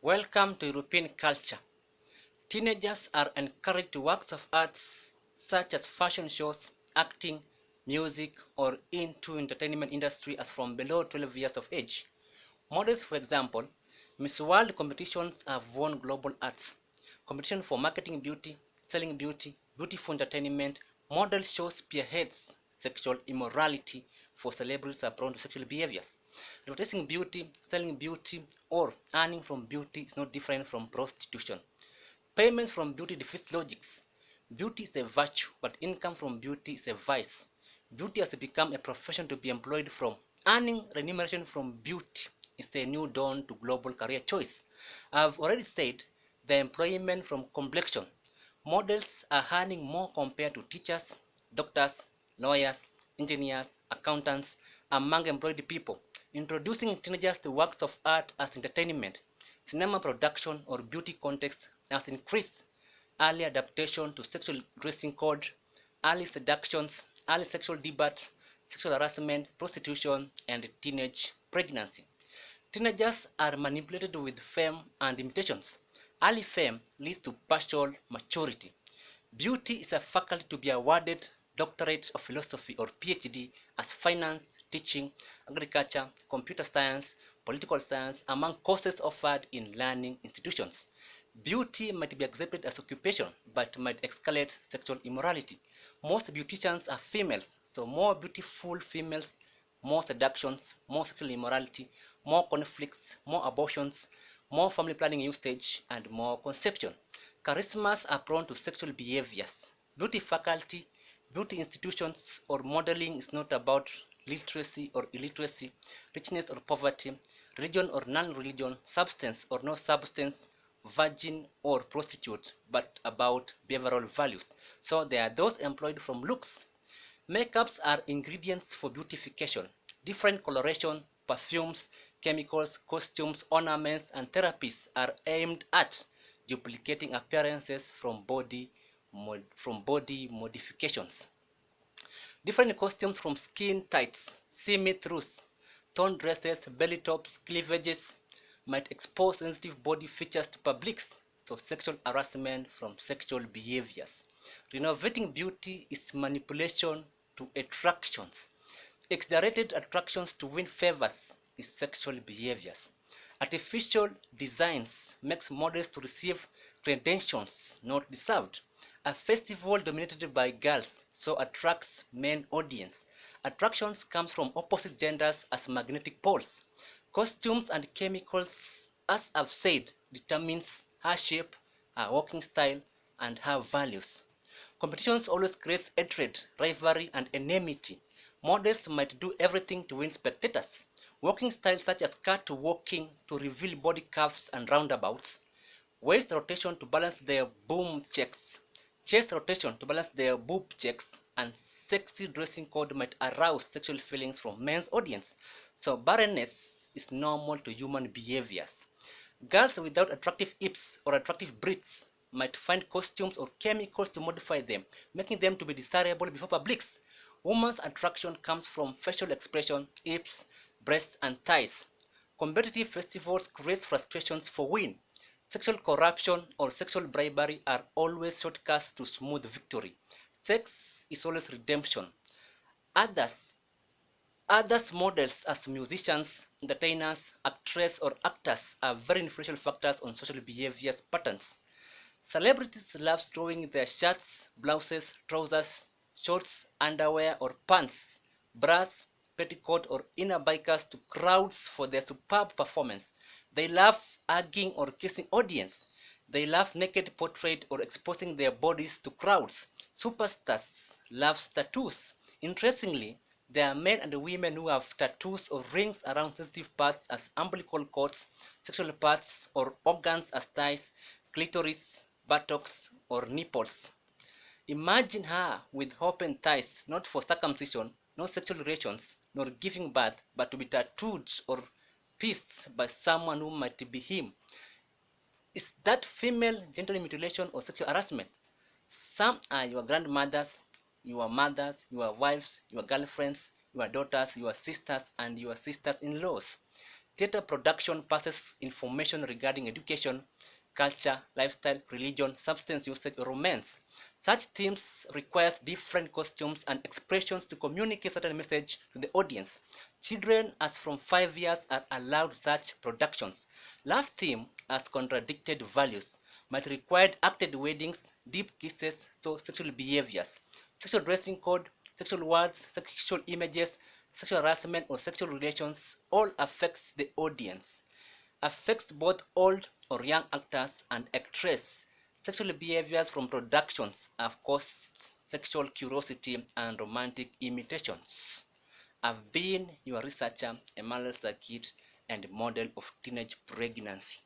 Welcome to European culture. Teenagers are encouraged to works of arts such as fashion shows, acting, music, or into entertainment industry as from below 12 years of age. Models, for example, Miss World competitions have won global arts. Competition for marketing beauty, selling beauty, beauty for entertainment, model shows spearheads sexual immorality for celebrities are prone to sexual behaviors. Advertising beauty, selling beauty, or earning from beauty is not different from prostitution. Payments from beauty defeats logics. Beauty is a virtue, but income from beauty is a vice. Beauty has become a profession to be employed from. Earning remuneration from beauty is a new dawn to global career choice. I've already said the employment from complexion. Models are earning more compared to teachers, doctors, lawyers, engineers, accountants, among employed people. Introducing teenagers to works of art as entertainment, cinema production, or beauty context has increased early adaptation to sexual dressing code, early seductions, early sexual debates, sexual harassment, prostitution, and teenage pregnancy. Teenagers are manipulated with fame and imitations. Early fame leads to partial maturity. Beauty is a faculty to be awarded doctorate of philosophy or PhD as finance, teaching, agriculture, computer science, political science among courses offered in learning institutions. Beauty might be accepted as occupation but might escalate sexual immorality. Most beauticians are females, so more beautiful females, more seductions, more sexual immorality, more conflicts, more abortions, more family planning usage, and more conception. Charismas are prone to sexual behaviors. Beauty faculty, beauty institutions, or modeling is not about literacy or illiteracy, richness or poverty, religion or non-religion, substance or no substance, virgin or prostitute, but about behavioral values. So there are those employed from looks. Makeups are ingredients for beautification. Different coloration, perfumes, chemicals, costumes, ornaments, and therapies are aimed at duplicating appearances from body modifications. Different costumes from skin tights, see-me-throughs, torn dresses, belly tops, cleavages might expose sensitive body features to publics, so sexual harassment from sexual behaviors. Renovating beauty is manipulation to attractions. Exaggerated attractions to win favors is sexual behaviors. Artificial designs makes models to receive credentials not deserved. A festival dominated by girls so attracts men audience. Attractions comes from opposite genders as magnetic poles. Costumes and chemicals, as I've said, determines her shape, her walking style, and her values. Competitions always creates hatred, rivalry, and enmity. Models might do everything to win spectators. Walking styles such as cat walking to reveal body curves and roundabouts, waist rotation to balance their boom checks, chest rotation to balance their boob checks, and sexy dressing code might arouse sexual feelings from men's audience. So barrenness is normal to human behaviors. Girls without attractive hips or attractive breasts might find costumes or chemicals to modify them, making them to be desirable before publics. Women's attraction comes from facial expression, hips, breasts, and thighs. Competitive festivals create frustrations for women. Sexual corruption or sexual bribery are always shortcuts to smooth victory. Sex is always redemption. Others Others models as musicians, entertainers, actresses, or actors are very influential factors on social behavior patterns. Celebrities love throwing their shirts, blouses, trousers, shorts, underwear, or pants, bras, petticoat, or inner bikers to crowds for their superb performance. They love hugging or kissing audience. They love naked portrait or exposing their bodies to crowds. Superstars love tattoos. Interestingly, there are men and women who have tattoos or rings around sensitive parts as umbilical cords, sexual parts or organs as thighs, clitoris, buttocks, or nipples. Imagine her with open thighs, not for circumcision, no sexual relations, nor giving birth, but to be tattooed or pierced by someone who might be him. Is that female genital mutilation or sexual harassment? Some are your grandmothers, your mothers, your wives, your girlfriends, your daughters, your sisters, and your sisters in laws. Theater production passes information regarding education, culture, lifestyle, religion, substance usage, or romance. Such themes require different costumes and expressions to communicate certain message to the audience. Children as from 5 years are allowed such productions. Love theme as contradicted values might require acted weddings, deep kisses, so sexual behaviors, sexual dressing code, sexual words, sexual images, sexual harassment or sexual relations all affects the audience, affects both old or young actors and actresses. Sexual behaviors from productions have caused sexual curiosity and romantic imitations. I've been your researcher, Emmanuel Sakit, and model of teenage pregnancy.